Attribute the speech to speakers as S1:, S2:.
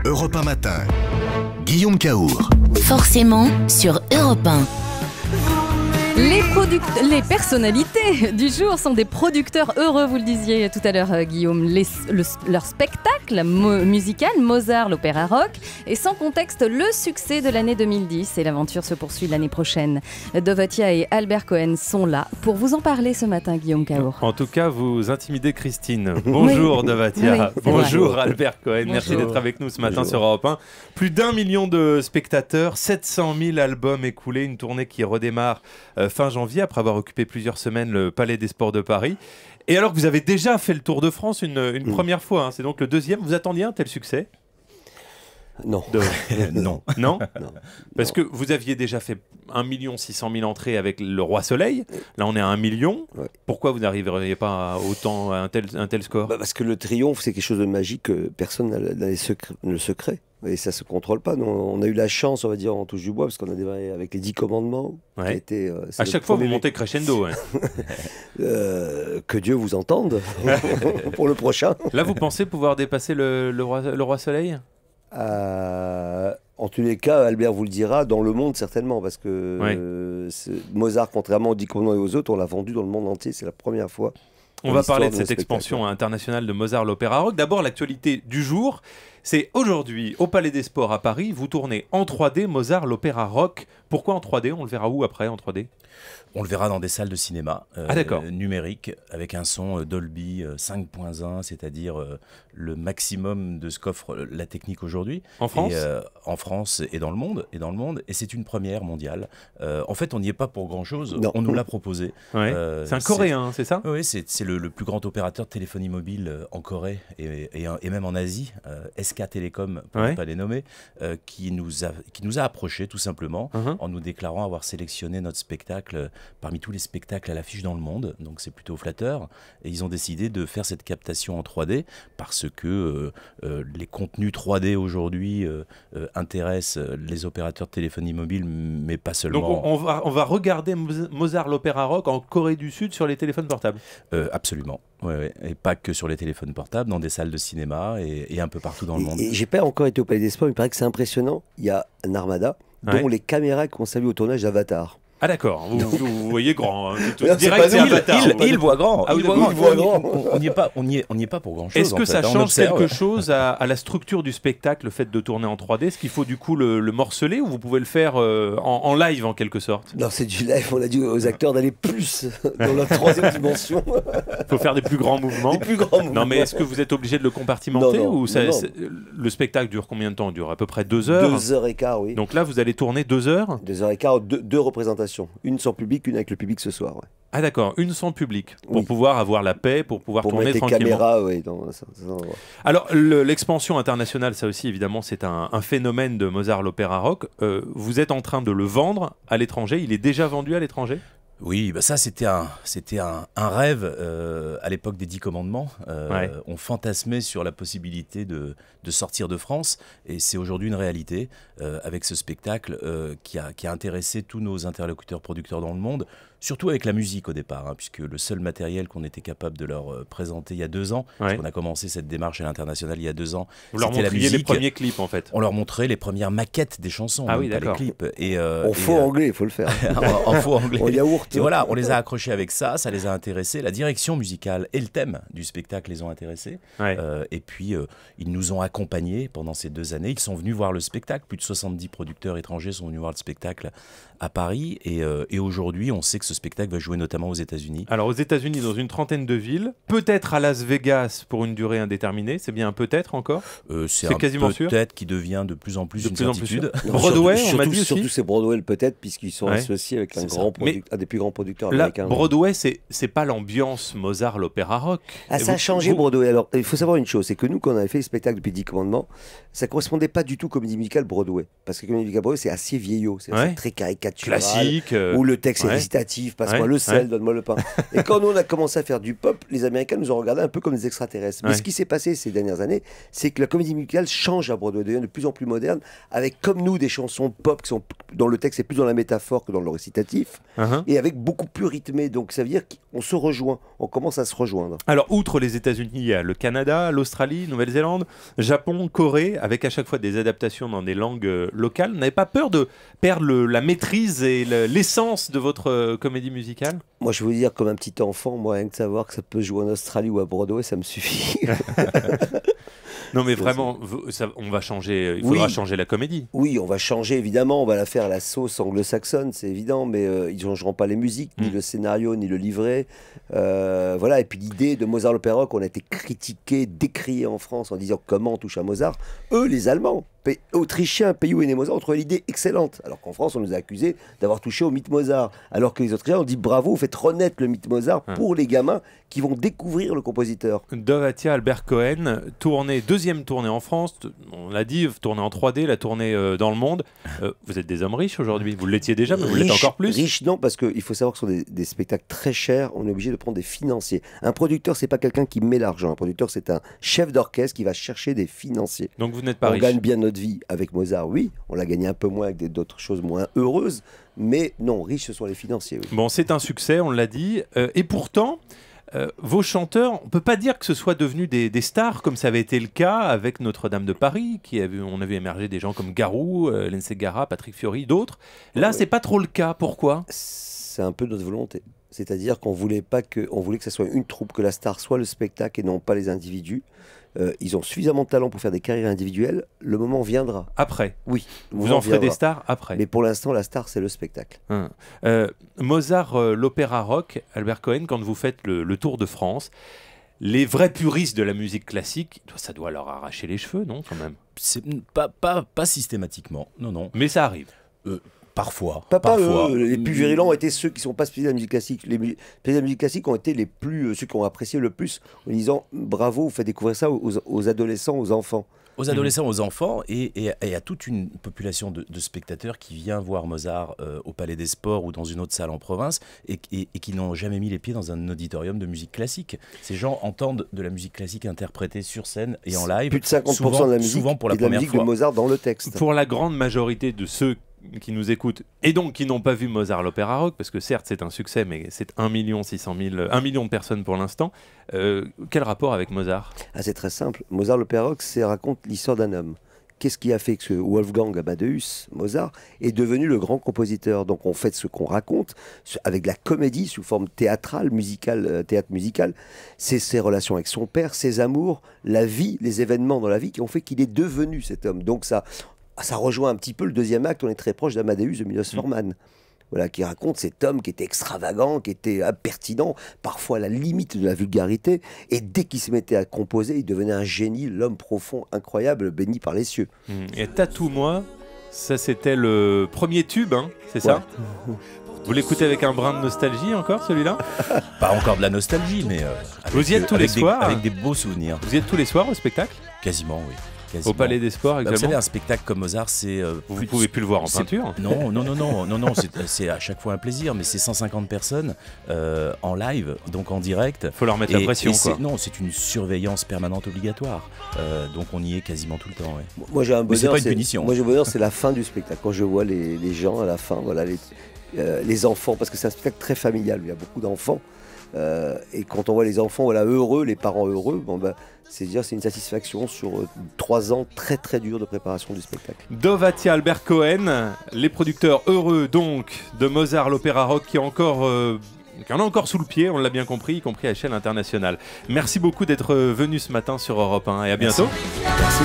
S1: Europe 1 matin. Guillaume Caour.
S2: Forcément sur Europe 1.
S3: Les personnalités du jour sont des producteurs heureux, vous le disiez tout à l'heure Guillaume. Leur spectacle musical, Mozart, l'opéra rock, est sans contexte le succès de l'année 2010 et l'aventure se poursuit l'année prochaine. Dovatia et Albert Cohen sont là pour vous en parler ce matin, Guillaume Caour.
S4: En tout cas, vous intimidez Christine. Bonjour Dovatia,
S3: Oui,
S4: bonjour
S3: vrai.
S4: Albert Cohen,
S5: Bonjour.
S4: merci d'être avec nous ce matin
S5: Bonjour.
S4: sur Europe 1. Plus d'1 million de spectateurs, 700 000 albums écoulés, une tournée qui redémarre fin janvier après avoir occupé plusieurs semaines le Palais des Sports de Paris. Et alors que vous avez déjà fait le Tour de France une première fois, hein, c'est donc le deuxième, vous attendiez un tel succès?
S5: Non.
S4: Non. Non. Parce que vous aviez déjà fait 1 600 000 entrées avec le Roi Soleil. Là, on est à 1 million.
S5: Ouais.
S4: Pourquoi vous n'arriveriez pas à autant à un tel score?
S5: Parce que le triomphe, c'est quelque chose de magique que personne ne le secret. Et ça se contrôle pas. Nous, on a eu la chance, on va dire, en touche du bois, parce qu'on a démarré avec les 10 commandements.
S4: Ouais.
S5: Qui a été, c'est
S4: À
S5: le
S4: chaque fois, vous
S5: premier-
S4: montez crescendo. Ouais.
S5: Que Dieu vous entende pour le prochain.
S4: Là, vous pensez pouvoir dépasser le Roi Soleil?
S5: En tous les cas, Albert vous le dira, dans le monde certainement, parce que Mozart, contrairement aux 10 commandements et aux autres, on l'a vendu dans le monde entier. C'est la première fois.
S4: On va parler de cette expansion internationale de Mozart, l'opéra rock. D'abord, l'actualité du jour, c'est aujourd'hui, au Palais des Sports à Paris, vous tournez en 3D Mozart, l'opéra rock. Pourquoi en 3D? On le verra où après en 3D?
S6: On le verra dans des salles de cinéma numériques avec un son Dolby 5.1, c'est-à-dire le maximum de ce qu'offre la technique aujourd'hui.
S4: En France?
S6: En France et dans le monde. Et c'est une première mondiale. En fait, on n'y est pas pour grand-chose.
S5: Non.
S6: On nous l'a proposé.
S4: Ouais. C'est un Coréen, c'est ça?
S6: Oui, c'est le plus grand opérateur de téléphonie mobile en Corée et même en Asie, SK Telecom, pour ne pas les nommer, qui nous a approchés tout simplement en nous déclarant avoir sélectionné notre spectacle parmi tous les spectacles à l'affiche dans le monde. Donc c'est plutôt flatteur. Et ils ont décidé de faire cette captation en 3D parce que les contenus 3D aujourd'hui intéressent les opérateurs de téléphonie mobile, mais pas seulement.
S4: Donc on va regarder Mozart, l'opéra rock en Corée du Sud sur les téléphones portables?
S6: Absolument. Ouais. Et pas que sur les téléphones portables, dans des salles de cinéma et un peu partout dans le monde.
S5: Et j'ai pas encore été au Palais des Sports, mais il paraît que c'est impressionnant. Il y a un armada, dont les caméras qu'on salue au tournage d'Avatar.
S4: Ah d'accord, vous voyez grand. Hein.
S5: Non,
S4: Direct,
S5: c'est
S4: c'est
S5: pas nous,
S4: Avatar.
S6: Il voit grand.
S4: Ah oui,
S6: Il voit grand.
S5: grand.
S6: On n'y est pas pour grand chose.
S4: Est-ce que ça change quelque chose à la structure du spectacle, le fait de tourner en 3D? Est-ce qu'il faut du coup le morceler ou vous pouvez le faire en live en quelque sorte?
S5: Non, c'est du live. On a dit aux acteurs d'aller plus dans la troisième dimension.
S4: Il faut faire des plus grands mouvements.
S5: Des plus grands mouvements.
S4: Non mais est-ce que vous êtes obligé de le compartimenter?
S5: Non,
S4: ou
S5: non.
S4: le spectacle dure combien de temps? Il dure à peu près 2 heures.
S5: 2h15, oui.
S4: Donc là vous allez tourner 2 heures?
S5: 2h15, deux représentations. Une sans public, une avec le public ce soir. Ouais.
S4: Ah d'accord, une sans public, pour
S5: Oui.
S4: pouvoir avoir la paix, pour pouvoir
S5: Pour
S4: tourner
S5: mettre les
S4: tranquillement.
S5: caméras, oui. Ouais.
S4: Alors l'expansion internationale, ça aussi évidemment c'est un phénomène de Mozart, l'opéra rock. Vous êtes en train de le vendre à l'étranger, il est déjà vendu à l'étranger?
S6: Oui, bah ça c'était un rêve à l'époque des 10 commandements. On fantasmait sur la possibilité de sortir de France et c'est aujourd'hui une réalité avec ce spectacle qui a intéressé tous nos interlocuteurs producteurs dans le monde, surtout avec la musique au départ, puisque le seul matériel qu'on était capable de leur présenter il y a 2 ans, parce qu'on a commencé cette démarche à l'international il y a 2 ans,
S4: Vous leur
S6: c'était la
S4: montriez les
S6: musique.
S4: premiers clips en fait?
S6: On leur montrait les premières maquettes des chansons,
S4: Ah oui,
S6: pas les
S4: d'accord.
S6: clips.
S5: En faux anglais, il faut le faire.
S6: En faux anglais.
S5: En yaourt.
S6: Et voilà, on les a accrochés avec ça les a intéressés. La direction musicale et le thème du spectacle les ont intéressés. Et puis, ils nous ont accompagnés pendant ces 2 années. Ils sont venus voir le spectacle. Plus de 70 producteurs étrangers sont venus voir le spectacle à Paris. Et aujourd'hui, on sait que ce spectacle va jouer notamment aux États-Unis.
S4: Alors aux États-Unis, dans une trentaine de villes, peut-être à Las Vegas pour une durée indéterminée, c'est bien un peut-être encore?
S6: C'est
S4: quasiment sûr.
S6: Peut-être qui devient de plus en plus une certitude.
S4: Broadway, on m'a dit aussi.
S5: Surtout c'est Broadway peut-être, puisqu'ils sont associés avec un des plus grands producteurs américains.
S4: Là, Broadway, c'est pas l'ambiance Mozart, l'opéra rock.
S5: Ah, ça a changé Broadway. Alors, il faut savoir une chose, c'est que nous, quand on avait fait le spectacle depuis 10 commandements, ça correspondait pas du tout comédie musicale Broadway. Parce que comédie musicale Broadway, c'est assez vieillot, c'est très caricatural.
S4: Classique.
S5: Où le texte est
S4: ouais.
S5: récitatif. adjectifs, passe-moi le sel, donne-moi le pain. Et quand nous on a commencé à faire du pop, les Américains nous ont regardé un peu comme des extraterrestres. Mais ce qui s'est passé ces dernières années, c'est que la comédie musicale change à Broadway, devient de plus en plus moderne, avec comme nous des chansons pop qui sont dans le texte, c'est plus dans la métaphore que dans le récitatif, et avec beaucoup plus rythmé. Donc ça veut dire qu'on se rejoint, on commence à se rejoindre.
S4: Alors outre les États-Unis, il y a le Canada, l'Australie, Nouvelle-Zélande, Japon, Corée, avec à chaque fois des adaptations dans des langues locales. Vous n'avez pas peur de perdre la maîtrise et l'essence de votre comédie musicale?
S5: Moi, je veux dire, comme un petit enfant, moi, rien que de savoir que ça peut jouer en Australie ou à Broadway, ça me suffit.
S4: Non, mais vraiment, on va changer. Il faudra changer la comédie.
S5: Oui, on va changer, évidemment. On va la faire à la sauce anglo-saxonne, c'est évident, mais ils ne changeront pas les musiques, ni le scénario, ni le livret. Voilà. Et puis l'idée de Mozart l'Opéra Rock, on a été critiqué, décrié en France en disant comment on touche à Mozart. Eux, les Allemands, Autrichiens, pays où est né Mozart, ont trouvé l'idée excellente. Alors qu'en France, on nous a accusés d'avoir touché au mythe Mozart. Alors que les Autrichiens ont dit bravo, vous faites renaître le mythe Mozart pour les gamins qui vont découvrir le compositeur.
S4: Dovatia Albert Cohen, deuxième tournée en France, on l'a dit, tournée en 3D, la tournée dans le monde. Vous êtes des hommes riches aujourd'hui, vous l'étiez déjà, mais vous l'êtes encore plus.
S5: Riches non, parce qu'il faut savoir que ce sont des spectacles très chers, on est obligé de prendre des financiers. Un producteur, c'est pas quelqu'un qui met l'argent, un producteur, c'est un chef d'orchestre qui va chercher des financiers.
S4: Donc vous n'êtes pas riche.
S5: On gagne bien notre vie avec Mozart, oui, on l'a gagné un peu moins avec d'autres choses moins heureuses, mais non, riches, ce sont les financiers. Oui.
S4: Bon, c'est un succès, on l'a dit, et pourtant... vos chanteurs, on ne peut pas dire que ce soit devenu des stars comme ça avait été le cas avec Notre-Dame de Paris, on a vu émerger des gens comme Garou, Lense Gara, Patrick Fiori, d'autres. Là, c'est pas trop le cas. Pourquoi?
S5: C'est un peu notre volonté. C'est-à-dire qu'on voulait que ça soit une troupe, que la star soit le spectacle et non pas les individus. Ils ont suffisamment de talent pour faire des carrières individuelles. Le moment viendra.
S4: Après?
S5: Oui.
S4: Vous en ferez des stars après?
S5: Mais pour l'instant, la star, c'est le spectacle.
S4: Mozart, l'opéra rock, Albert Cohen, quand vous faites le tour de France, les vrais puristes de la musique classique, ça doit leur arracher les cheveux, non, quand même?
S6: Pas systématiquement, non.
S4: Mais ça arrive.
S6: Parfois.
S5: Parfois. Les plus virulents ont été ceux qui ne sont pas spécialisés de la musique classique. Les spécialistes de la musique classique ont été ceux qui ont apprécié le plus, en disant bravo, vous faites découvrir ça aux adolescents, aux enfants.
S6: Aux adolescents, aux enfants, et à toute une population de spectateurs qui vient voir Mozart au Palais des Sports ou dans une autre salle en province et qui n'ont jamais mis les pieds dans un auditorium de musique classique. Ces gens entendent de la musique classique interprétée sur scène et en live.
S5: Plus de 50% de la musique,
S6: souvent pour la
S5: et de la
S6: première
S5: musique
S6: fois.
S5: de Mozart dans le texte.
S4: Pour la grande majorité de ceux qui nous écoutent et donc qui n'ont pas vu Mozart l'Opéra Rock, parce que certes c'est un succès, mais c'est 1 million de personnes pour l'instant. Quel rapport avec Mozart?
S5: C'est très simple. Mozart l'Opéra Rock, raconte l'histoire d'un homme. Qu'est-ce qui a fait que Wolfgang Amadeus Mozart est devenu le grand compositeur? Donc on fait ce qu'on raconte avec de la comédie sous forme théâtrale, musicale, théâtre musical. C'est ses relations avec son père, ses amours, la vie, les événements dans la vie qui ont fait qu'il est devenu cet homme. Donc ça rejoint un petit peu le deuxième acte, on est très proche d'Amadeus de Milos Forman. Voilà, qui raconte cet homme qui était extravagant, qui était impertinent, parfois à la limite de la vulgarité, et dès qu'il se mettait à composer, il devenait un génie, l'homme profond, incroyable, béni par les cieux.
S4: Et Tatoue-moi, ça c'était le premier tube, hein, c'est ça? Vous l'écoutez avec un brin de nostalgie encore, celui-là?
S6: Pas encore de la nostalgie, mais
S4: vous y êtes tous les soirs
S6: avec des beaux souvenirs.
S4: Vous y êtes tous les soirs au spectacle?
S6: Quasiment, oui.
S4: Au Palais des Sports, exactement.
S6: Vous savez, un spectacle comme Mozart, c'est...
S4: vous ne pouvez plus le voir en peinture?
S6: Non, c'est à chaque fois un plaisir, mais c'est 150 personnes en live, donc en direct.
S4: Faut leur mettre la pression, quoi.
S6: Non, c'est une surveillance permanente obligatoire, donc on y est quasiment tout le temps. Ouais.
S5: Moi j'ai un bonheur,
S6: c'est pas une punition.
S5: Moi j'ai un bonheur, c'est la fin du spectacle, quand je vois les gens à la fin, voilà, les enfants, parce que c'est un spectacle très familial, il y a beaucoup d'enfants. Et quand on voit les enfants heureux, les parents heureux, c'est une satisfaction sur 3 ans très très durs de préparation du spectacle.
S4: Dovatia Albert Cohen, les producteurs heureux donc de Mozart l'Opéra Rock qui en a encore sous le pied, on l'a bien compris, y compris à échelle internationale. Merci beaucoup d'être venu ce matin sur Europe 1 et à bientôt.
S5: Merci.